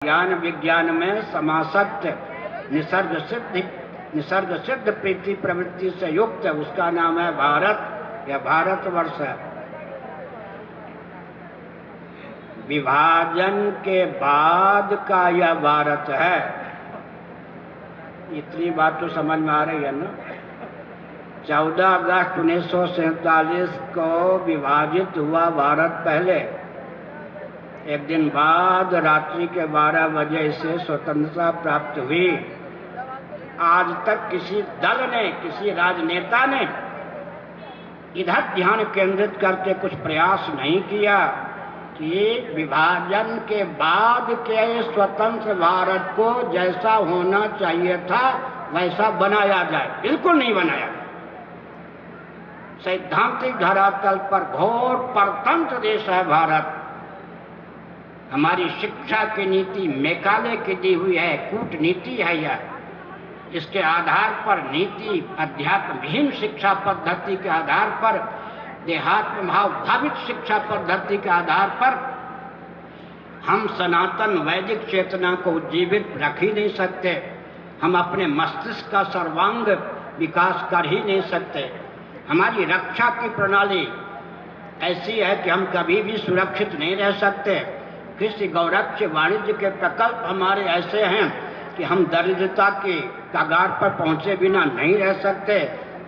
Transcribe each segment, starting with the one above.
ज्ञान विज्ञान में समासक्त निसर्ग सिद्ध प्रीति प्रवृत्ति से युक्त उसका नाम है भारत या भारतवर्ष है। विभाजन के बाद का यह भारत है। इतनी बात तो समझ में आ रही है ना। 14 अगस्त 1947 को विभाजित हुआ भारत। पहले एक दिन बाद रात्रि के 12 बजे इसे स्वतंत्रता प्राप्त हुई। आज तक किसी दल ने, किसी राजनेता ने इधर ध्यान केंद्रित करके कुछ प्रयास नहीं किया कि विभाजन के बाद के स्वतंत्र भारत को जैसा होना चाहिए था वैसा बनाया जाए। बिल्कुल नहीं बनाया। सैद्धांतिक धरातल पर घोर परतंत्र देश है भारत। हमारी शिक्षा की नीति मैकाले की दी हुई है, कूटनीति है यह। इसके आधार पर नीति अध्यात्महीन शिक्षा पद्धति के आधार पर, देहात्म भाव भावित शिक्षा पद्धति के आधार पर हम सनातन वैदिक चेतना को उज्जीवित रख ही नहीं सकते। हम अपने मस्तिष्क का सर्वांग विकास कर ही नहीं सकते। हमारी रक्षा की प्रणाली ऐसी है कि हम कभी भी सुरक्षित नहीं रह सकते। कृषि गौरक्ष वाणिज्य के प्रकल्प हमारे ऐसे हैं कि हम दरिद्रता के कगार पर पहुंचे बिना नहीं रह सकते।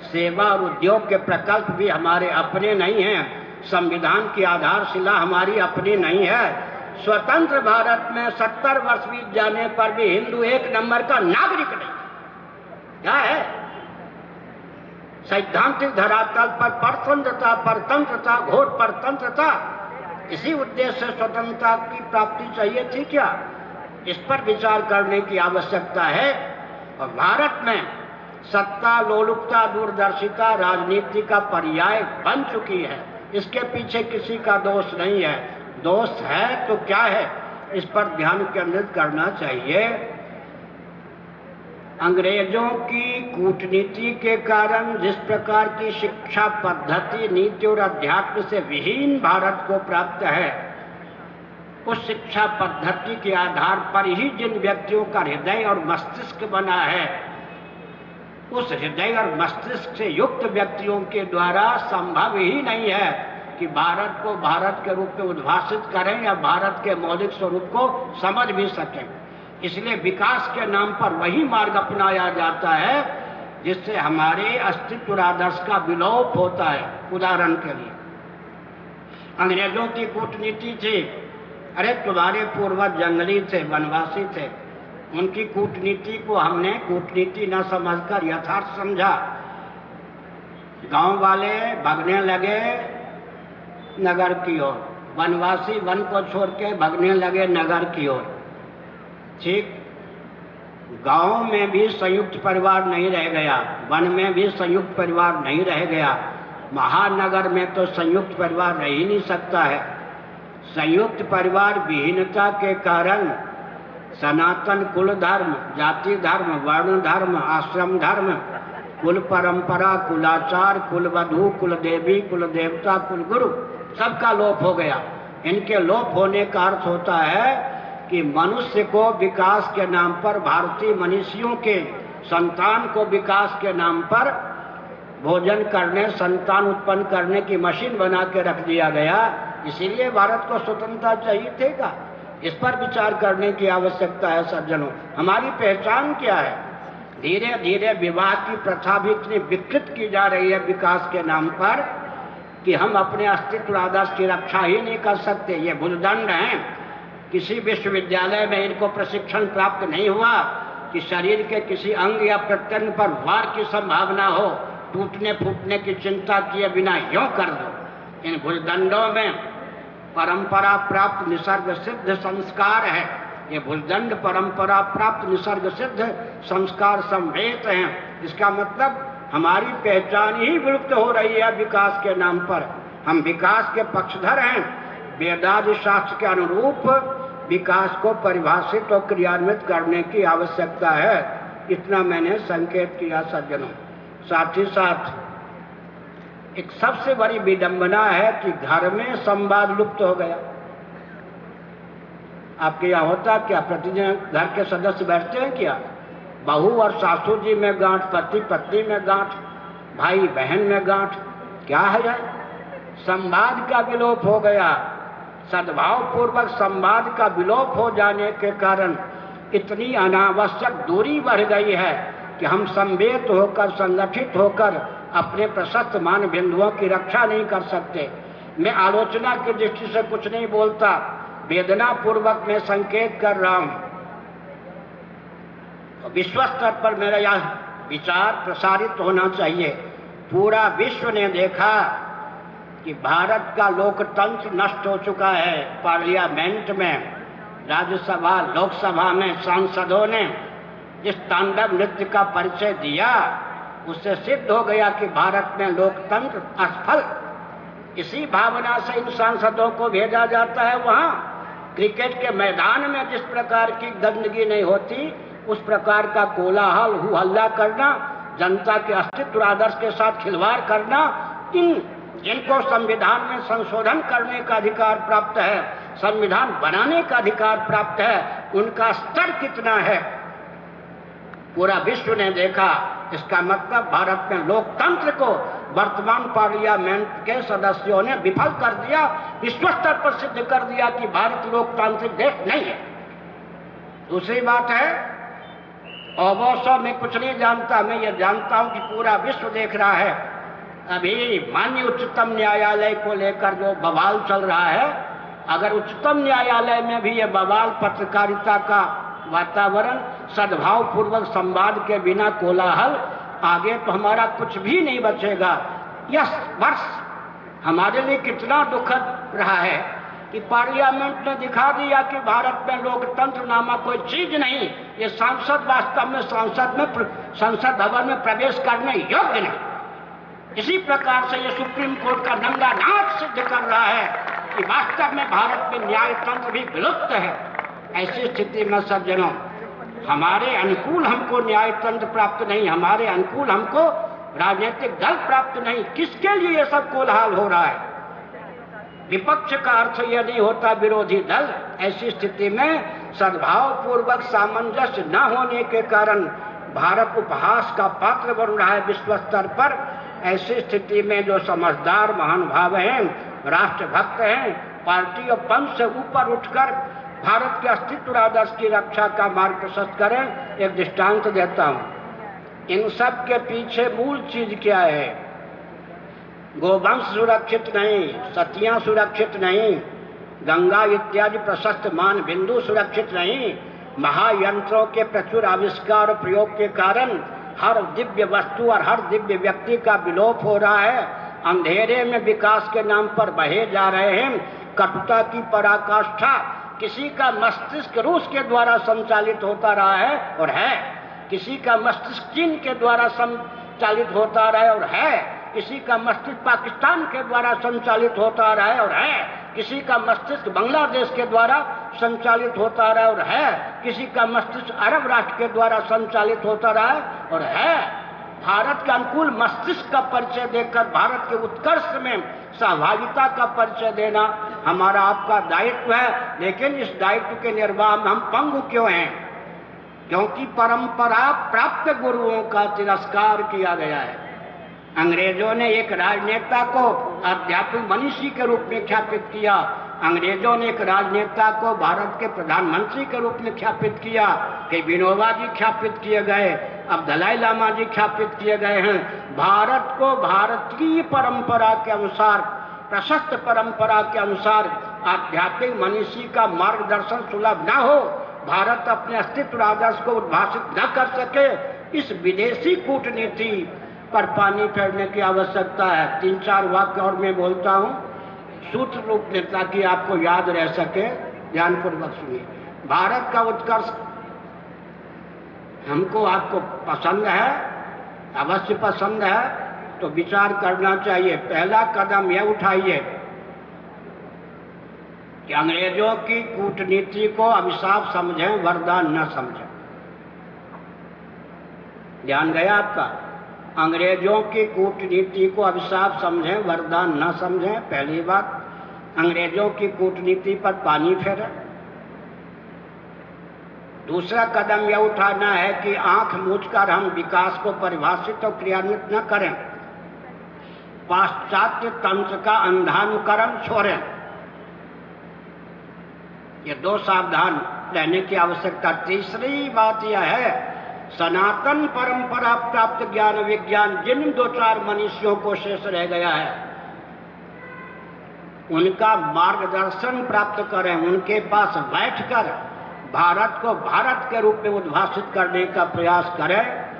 सेवा और उद्योग के प्रकल्प भी हमारे अपने नहीं हैं। संविधान की आधारशिला हमारी अपनी नहीं है। स्वतंत्र भारत में 70 वर्ष बीत जाने पर भी हिंदू एक नंबर का नागरिक नहीं। क्या है? सैद्धांतिक धरातल पर परतंत्रता, परतंत्रता, घोर परतंत्रता। इसी उद्देश्य से स्वतंत्रता की प्राप्ति चाहिए थी क्या? इस पर विचार करने की आवश्यकता है। और भारत में सत्ता लोलुपता, दूरदर्शिता राजनीति का पर्याय बन चुकी है। इसके पीछे किसी का दोष नहीं है। दोष है तो क्या है, इस पर ध्यान केंद्रित करना चाहिए। अंग्रेजों की कूटनीति के कारण जिस प्रकार की शिक्षा पद्धति, नीति और अध्यात्म से विहीन भारत को प्राप्त है, उस शिक्षा पद्धति के आधार पर ही जिन व्यक्तियों का हृदय और मस्तिष्क बना है, उस हृदय और मस्तिष्क से युक्त व्यक्तियों के द्वारा संभव ही नहीं है कि भारत को भारत के रूप में उद्भाषित करें या भारत के मौलिक स्वरूप को समझ भी सकें। इसलिए विकास के नाम पर वही मार्ग अपनाया जाता है जिससे हमारे अस्तित्व और आदर्श का विलोप होता है। उदाहरण के लिए अंग्रेजों की कूटनीति थी, अरे तुम्हारे पूर्वज जंगली थे, वनवासी थे। उनकी कूटनीति को हमने कूटनीति न समझकर यथार्थ समझा। गांव वाले भागने लगे नगर की ओर, वनवासी वन को छोड़ के भागने लगे नगर की ओर। ठीक, गांव में भी संयुक्त परिवार नहीं रह गया, वन में भी संयुक्त परिवार नहीं रह गया, महानगर में तो संयुक्त परिवार रह ही नहीं सकता है। संयुक्त परिवार विहीनता के कारण सनातन कुल धर्म, जाति धर्म, वर्ण धर्म, आश्रम धर्म, कुल परंपरा, कुलाचार, कुल वधु, कुल देवी, कुल देवता, कुल गुरु सबका लोप हो गया। इनके लोप होने का अर्थ होता है कि मनुष्य को विकास के नाम पर, भारतीय मनुष्यों के संतान को विकास के नाम पर भोजन करने, संतान उत्पन्न करने की मशीन बना के रख दिया गया। इसीलिए भारत को स्वतंत्रता चाहिए थी क्या? इस पर विचार करने की आवश्यकता है सज्जनों। हमारी पहचान क्या है? धीरे धीरे विवाह की प्रथा भी इतनी विकृत की जा रही है विकास के नाम पर कि हम अपने अस्तित्व आदर्श की रक्षा ही नहीं कर सकते। ये भूलदंड हैं। किसी विश्वविद्यालय में इनको प्रशिक्षण प्राप्त नहीं हुआ कि शरीर के किसी अंग या प्रत्यंग पर वार की संभावना हो, टूटने फूटने की चिंता किए बिना यूं कर दो। इन भूलदंडों में परंपरा प्राप्त निसर्ग सिद्ध संस्कार है। ये भूलदंड परंपरा प्राप्त निसर्ग सिद्ध संस्कार सम्मिलित हैं। इसका मतलब हमारी पहचान ही विलुप्त हो रही है विकास के नाम पर। हम विकास के पक्षधर हैं। वेदादि शास्त्र के अनुरूप विकास को परिभाषित और क्रियान्वित करने की आवश्यकता है। इतना मैंने संकेत किया सज्जनों। साथ ही साथ एक सबसे बड़ी विडंबना है कि घर में संवाद लुप्त हो गया। आपके यहाँ होता क्या? प्रतिदिन घर के सदस्य बैठते हैं क्या? बहू और सासू जी में गांठ, पति पत्नी में गांठ, भाई बहन में गांठ, क्या है? संवाद का विलोप हो गया। सद्भाव पूर्वक संवाद का विलोप हो जाने के कारण इतनी अनावश्यक दूरी बढ़ गई है कि हम संवेद होकर, संगठित होकर अपने प्रशस्त मान बिंदुओं की रक्षा नहीं कर सकते। मैं आलोचना की दृष्टि से कुछ नहीं बोलता, वेदना पूर्वक मैं संकेत कर रहा हूं। विश्व स्तर पर मेरा यह विचार प्रसारित होना चाहिए। पूरा विश्व ने देखा कि भारत का लोकतंत्र नष्ट हो चुका है। पार्लियामेंट में, राज्यसभा, लोकसभा में सांसदों ने जिस तांडव नृत्य का परिचय दिया, उससे सिद्ध हो गया कि भारत में लोकतंत्र असफल। इसी भावना से इन सांसदों को भेजा जाता है वहां। क्रिकेट के मैदान में जिस प्रकार की गंदगी नहीं होती, उस प्रकार का कोलाहल, हु हल्ला करना, जनता के अस्तित्व आदर्श के साथ खिलवाड़ करना, इन जिनको संविधान में संशोधन करने का अधिकार प्राप्त है, संविधान बनाने का अधिकार प्राप्त है, उनका स्तर कितना है पूरा विश्व ने देखा। इसका मतलब भारत में लोकतंत्र को वर्तमान पार्लियामेंट के सदस्यों ने विफल कर दिया, विश्व स्तर पर सिद्ध कर दिया कि भारत लोकतांत्रिक देश नहीं है। दूसरी बात है, अवश्य मैं कुछ नहीं जानता, मैं ये जानता हूं कि पूरा विश्व देख रहा है। अभी माननीय उच्चतम न्यायालय को लेकर जो बवाल चल रहा है, अगर उच्चतम न्यायालय में भी ये बवाल, पत्रकारिता का वातावरण, सद्भाव पूर्वक संवाद के बिना कोलाहल, आगे तो हमारा कुछ भी नहीं बचेगा। यह वर्ष हमारे लिए कितना दुखद रहा है कि पार्लियामेंट ने दिखा दिया कि भारत में लोकतंत्र नामक कोई चीज नहीं। ये सांसद वास्तव में संसद भवन में प्रवेश करने योग्य नहीं। इसी प्रकार से ये सुप्रीम कोर्ट का नंगा नाच सिद्ध कर रहा है कि वास्तव में भारत में न्यायतंत्र भी विलुप्त है। ऐसी स्थिति में सज्जनों, हमारे अनुकूल हमको न्यायतंत्र प्राप्त नहीं, हमारे अनुकूल हमको राजनीतिक दल प्राप्त नहीं। किसके लिए ये सब कोलाहल हो रहा है? विपक्ष का अर्थ यह नहीं होता विरोधी दल। ऐसी स्थिति में सद्भाव पूर्वक सामंजस्य न होने के कारण भारत उपहास का पात्र बन रहा है विश्व स्तर पर। ऐसी स्थिति में जो समझदार महानुभाव हैं, राष्ट्रभक्त हैं, पार्टी और पंथ से ऊपर उठकर भारत के अस्तित्व आदर्श की रक्षा का मार्ग प्रशस्त करें। एक दृष्टांत देता हूं। इन सब के पीछे मूल चीज क्या है? गोवंश सुरक्षित नहीं, सतियां सुरक्षित नहीं, गंगा इत्यादि प्रशस्त मान बिंदु सुरक्षित नहीं, महायंत्रों के प्रचुर आविष्कार और प्रयोग के कारण हर दिव्य वस्तु और हर दिव्य व्यक्ति का विलोप हो रहा है। अंधेरे में विकास के नाम पर बहे जा रहे हैं। कटुता की पराकाष्ठा, किसी का मस्तिष्क रूस के द्वारा संचालित होता रहा है और है, किसी का मस्तिष्क चीन के द्वारा संचालित होता रहा है और है, किसी का मस्तिष्क पाकिस्तान के द्वारा संचालित होता रहा है और है, किसी का मस्तिष्क बांग्लादेश के द्वारा संचालित होता रहा है और है, किसी का मस्तिष्क अरब राष्ट्र के द्वारा संचालित होता रहा है और है। भारत के अनुकूल मस्तिष्क का परिचय देकर भारत के उत्कर्ष में सहभागिता का परिचय देना हमारा आपका दायित्व है। लेकिन इस दायित्व के निर्वाह में हम पंगु क्यों हैं? क्योंकि परंपरा प्राप्त गुरुओं का तिरस्कार किया गया है। अंग्रेजों ने एक राजनेता को आध्यात्मिक मनीषी के रूप में ख्यापित किया, अंग्रेजों ने एक राजनेता को भारत के प्रधानमंत्री के रूप में ख्यापित किया, कि विनोबा जी ख्यापित किए गए, अब दलाई लामा जी ख्यापित किए गए हैं। भारत को भारतीय परंपरा के अनुसार, प्रशस्त परंपरा के अनुसार आध्यात्मिक मनीषी का मार्गदर्शन सुलभ न हो, भारत अपने अस्तित्व आदर्श को उद्भाषित न कर सके, इस विदेशी कूटनीति पर पानी फेरने की आवश्यकता है। 3-4 वाक्य और मैं बोलता हूँ सूत्र रूप में, ताकि आपको याद रह सके। ध्यानपूर्वक सुनिए। भारत का उत्कर्ष हमको आपको पसंद है, अवश्य पसंद है, तो विचार करना चाहिए। पहला कदम यह उठाइए कि अंग्रेजों की कूटनीति को अभिशाप समझें, वरदान न समझें। ध्यान गया आपका? अंग्रेजों की कूटनीति को अभिशाप समझें, वरदान न समझें। पहली बात, अंग्रेजों की कूटनीति पर पानी फेरें। दूसरा कदम यह उठाना है कि आंख मूंझकर हम विकास को परिभाषित और क्रियान्वित न करें, पाश्चात्य तंत्र का अंधानुकरण छोड़ें। ये दो सावधान रहने की आवश्यकता। तीसरी बात यह है, सनातन परंपरा प्राप्त ज्ञान विज्ञान जिन दो चार मनीषियों को शेष रह गया है, उनका मार्गदर्शन प्राप्त करें, उनके पास बैठकर भारत को भारत के रूप में उद्भाषित करने का प्रयास करें।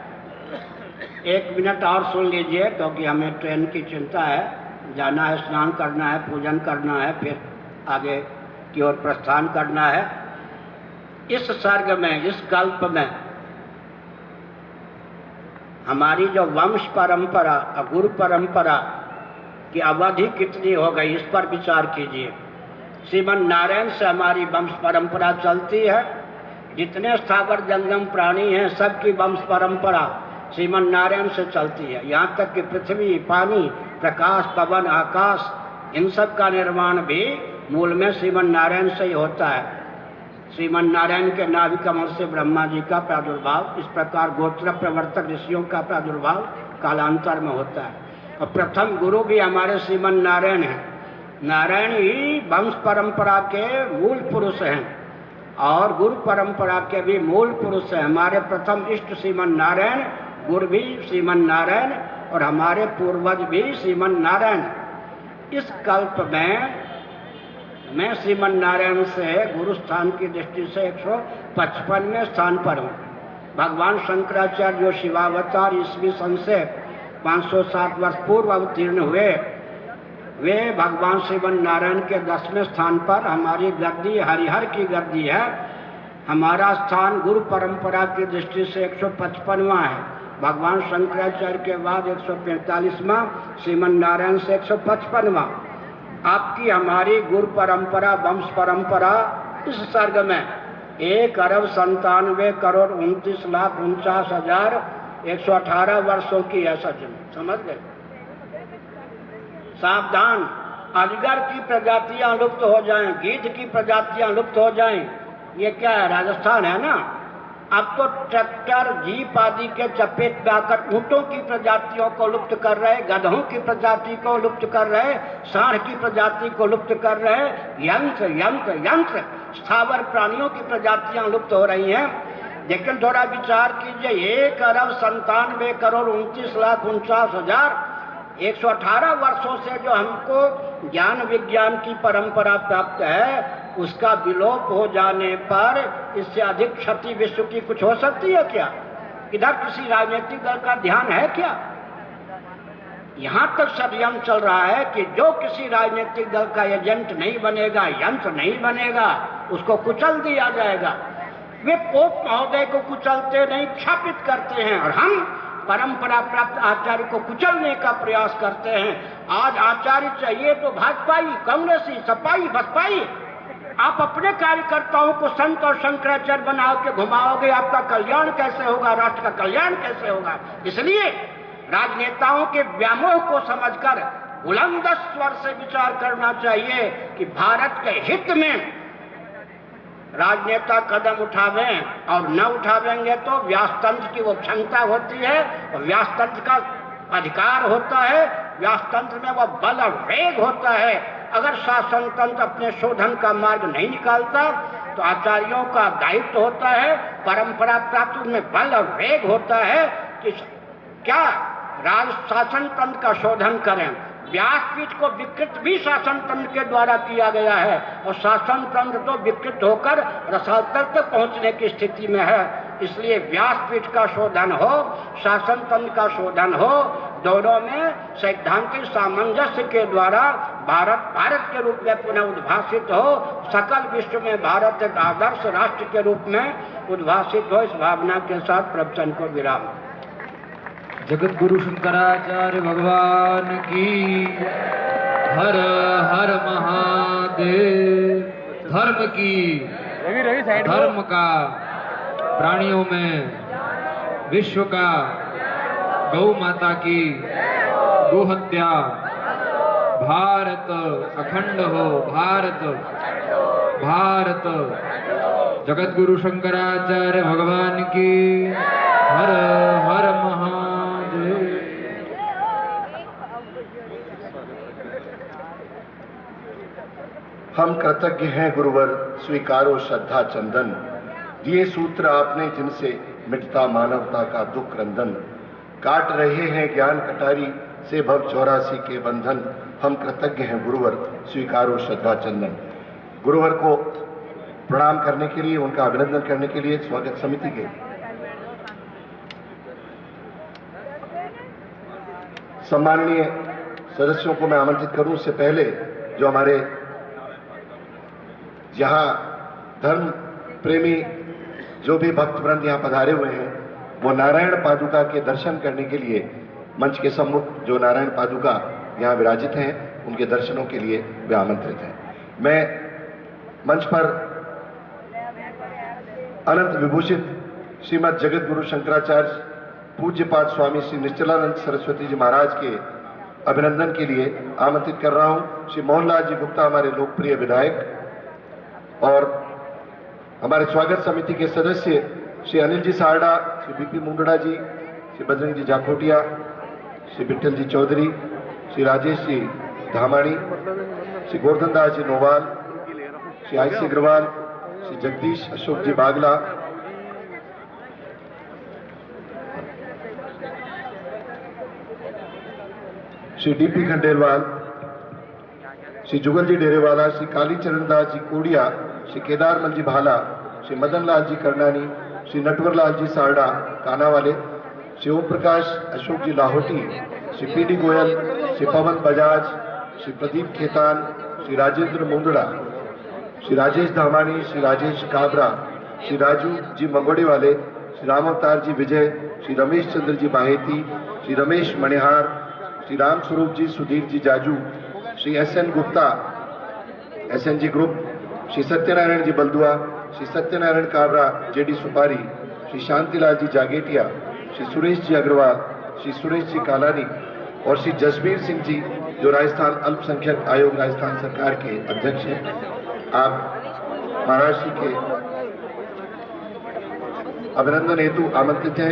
1 मिनट और सुन लीजिए, क्योंकि हमें ट्रेन की चिंता है, जाना है, स्नान करना है, पूजन करना है, फिर आगे की ओर प्रस्थान करना है। इस सर्ग में, इस कल्प में हमारी जो वंश परंपरा, गुरु परंपरा की अवधि कितनी हो गई, इस पर विचार कीजिए। श्रीमन नारायण से हमारी वंश परंपरा चलती है। जितने स्थावर जंगम प्राणी हैं, सबकी वंश परंपरा श्रीमन नारायण से चलती है। यहाँ तक कि पृथ्वी, पानी, प्रकाश, पवन, आकाश, इन सब का निर्माण भी मूल में श्रीमन नारायण से ही होता है। श्रीमन नारायण के नाभि कमल से ब्रह्मा जी का प्रादुर्भाव, इस प्रकार गोत्र प्रवर्तक ऋषियों का प्रादुर्भाव कालांतर में होता है। और प्रथम गुरु भी हमारे श्रीमन नारायण हैं। नारायण ही वंश परंपरा के मूल पुरुष हैं और गुरु परंपरा के भी मूल पुरुष हैं। हमारे प्रथम इष्ट श्रीमन नारायण, गुरु भी श्रीमन नारायण और हमारे पूर्वज भी श्रीमन नारायण। इस कल्प में मैं श्रीमन नारायण से गुरु स्थान की दृष्टि से 155वें स्थान पर हूँ। भगवान शंकराचार्य जो शिवावतार ईस्वी सन से 507 वर्ष पूर्व अवतीर्ण हुए, वे भगवान श्रीमन नारायण के 10वें स्थान पर, हमारी गद्दी हरिहर की गद्दी है। हमारा स्थान गुरु परंपरा की दृष्टि से 155वां है। भगवान शंकराचार्य के बाद 145वां, श्रीमन नारायण से 155वां। आपकी हमारी गुरु परंपरा, वंश परंपरा इस सर्ग में 1,97,29,49,118 वर्षों की है। सचिन समझ गए? सावधान, अजगर की प्रजातियां लुप्त हो जाएं, गीध की प्रजातियां लुप्त हो जाएं। ये क्या है? राजस्थान है ना। अब तो ट्रैक्टर, जीप आदि के चपेट में आकर ऊंटों की प्रजातियों को लुप्त कर रहे, गधों की प्रजाति को लुप्त कर रहे, सांड की प्रजाति को लुप्त कर रहे, यंत्र यंत्र यंत्र स्थावर प्राणियों की प्रजातियां लुप्त हो रही हैं। लेकिन थोड़ा विचार कीजिए, 1,97,49,49,118 वर्षों से जो हमको ज्ञान विज्ञान की परंपरा प्राप्त है, उसका विलोप हो जाने पर इससे अधिक क्षति विश्व की कुछ हो सकती है क्या? इधर किसी राजनीतिक दल का ध्यान है क्या? यहां तक षड्यंत्र चल रहा है कि जो किसी राजनीतिक दल का एजेंट नहीं बनेगा, यंत्र नहीं बनेगा, उसको कुचल दिया जाएगा। वे पोप महोदय को कुचलते नहीं, क्षापित करते हैं, और हम परंपरा प्राप्त आचार्य को कुचलने का प्रयास करते हैं। आज आचार्य चाहिए तो भाजपाई, कांग्रेसी, सपाई, बसपाई। आप अपने कार्यकर्ताओं को संत और शंकराचार्य बना के घुमाओगे, आपका कल्याण कैसे होगा? राष्ट्र का कल्याण कैसे होगा? इसलिए राजनेताओं के व्यामोह को समझकर बुलंद स्वर से विचार करना चाहिए कि भारत के हित में राजनेता कदम उठावें, और न उठावेंगे तो व्यासतंत्र की वो क्षमता होती है, और व्यासतंत्र का अधिकार होता है, व्यासतंत्र में वो बल और वेग होता है। अगर शासन तंत्र अपने शोधन का मार्ग नहीं निकालता तो आचार्यों का दायित्व होता है, परंपरा प्राप्त में बल और वेग होता है कि क्या राज शासन तंत्र का शोधन करें। व्यासपीठ को विकृत भी शासन तंत्र के द्वारा किया गया है, और शासन तंत्र तो विकृत होकर रसातल तक पहुंचने की स्थिति में है। इसलिए व्यासपीठ का शोधन हो, शासन तंत्र का शोधन हो, दोनों में सैद्धांतिक सामंजस्य के द्वारा भारत भारत के रूप में पुनः उद्भाषित हो, सकल विश्व में भारत एक आदर्श राष्ट्र के रूप में उद्भाषित हो। इस भावना के साथ प्रवचन को विराम। जगत गुरु शंकराचार्य भगवान की हर हर महादेव। धर्म की, धर्म का, प्राणियों में, विश्व का, गौ माता की, गोहत्या, भारत अखंड हो, भारत भारत। जगत गुरु शंकराचार्य भगवान की हर हर महादेव। हम कृतज्ञ हैं गुरुवर, स्वीकारो श्रद्धा चंदन। दिए सूत्र आपने जिनसे मिटता मानवता का दुख रंधन। काट रहे हैं ज्ञान कटारी से भव 84 के बंधन। हम कृतज्ञ हैं गुरुवर, स्वीकारो श्रद्धा चंदन। गुरुवर को प्रणाम करने के लिए, उनका अभिनंदन करने के लिए स्वागत समिति के सम्माननीय सदस्यों को मैं आमंत्रित करूं। उससे पहले जो हमारे यहाँ धर्म प्रेमी जो भी भक्तवृंद यहाँ पधारे हुए हैं, वो नारायण पादुका के दर्शन करने के लिए मंच के सम्मुख जो नारायण पादुका यहाँ विराजित हैं, उनके दर्शनों के लिए वे आमंत्रित हैं। मैं मंच पर अनंत विभूषित श्रीमद जगत गुरु शंकराचार्य पूज्यपाद स्वामी श्री निश्चलानंद सरस्वती जी महाराज के अभिनंदन के लिए आमंत्रित कर रहा हूं। श्री मोहनलाल जी गुप्ता हमारे लोकप्रिय विधायक और हमारे स्वागत समिति के सदस्य श्री अनिल जी सारडा, श्री बीपी मुंडड़ा जी, श्री बजरंग जी जाखोटिया, श्री विठल जी चौधरी, श्री राजेश जी धामाणी, श्री गोवर्धन दास जी नोवाल, श्री आईसी अग्रवाल, श्री जगदीश अशोक जी बागला, श्री डीपी खंडेलवाल, श्री जुगल जी डेरेवाला, श्री काली चरण दास जी कोडिया, श्री केदारमल जी भाला, श्री मदन लाल जी करनानी, श्री नटवर लाल जी सारडा कानावाले, श्री ओम प्रकाश अशोक जी लाहौटी, श्री पीडी गोयल, श्री पवन बजाज, श्री प्रदीप खेतान, श्री राजेंद्र मुंदड़ा, श्री राजेश धामानी, श्री राजेश काबरा, श्री राजू जी मंगोड़ी वाले, श्री राम अवतार जी विजय, Shri Ramesh Chandra ji Baheti, Shri Ramesh Manihar, Shri Ram Swaroop ji Sudhir ji Jaju, Shri SN Gupta SNG group, Shri Satyanarayan ji Baldua, Shri Satyanarayan Kabra JD Supari, Shri Shantilal जी जागेटिया, श्री सुरेश जी अग्रवाल, श्री सुरेश जी कालानी और श्री जसबीर सिंह जी जो राजस्थान अल्पसंख्यक आयोग राजस्थान सरकार के अध्यक्ष हैं। आप महाराज जी के अभिनंदन हेतु आमंत्रित हैं।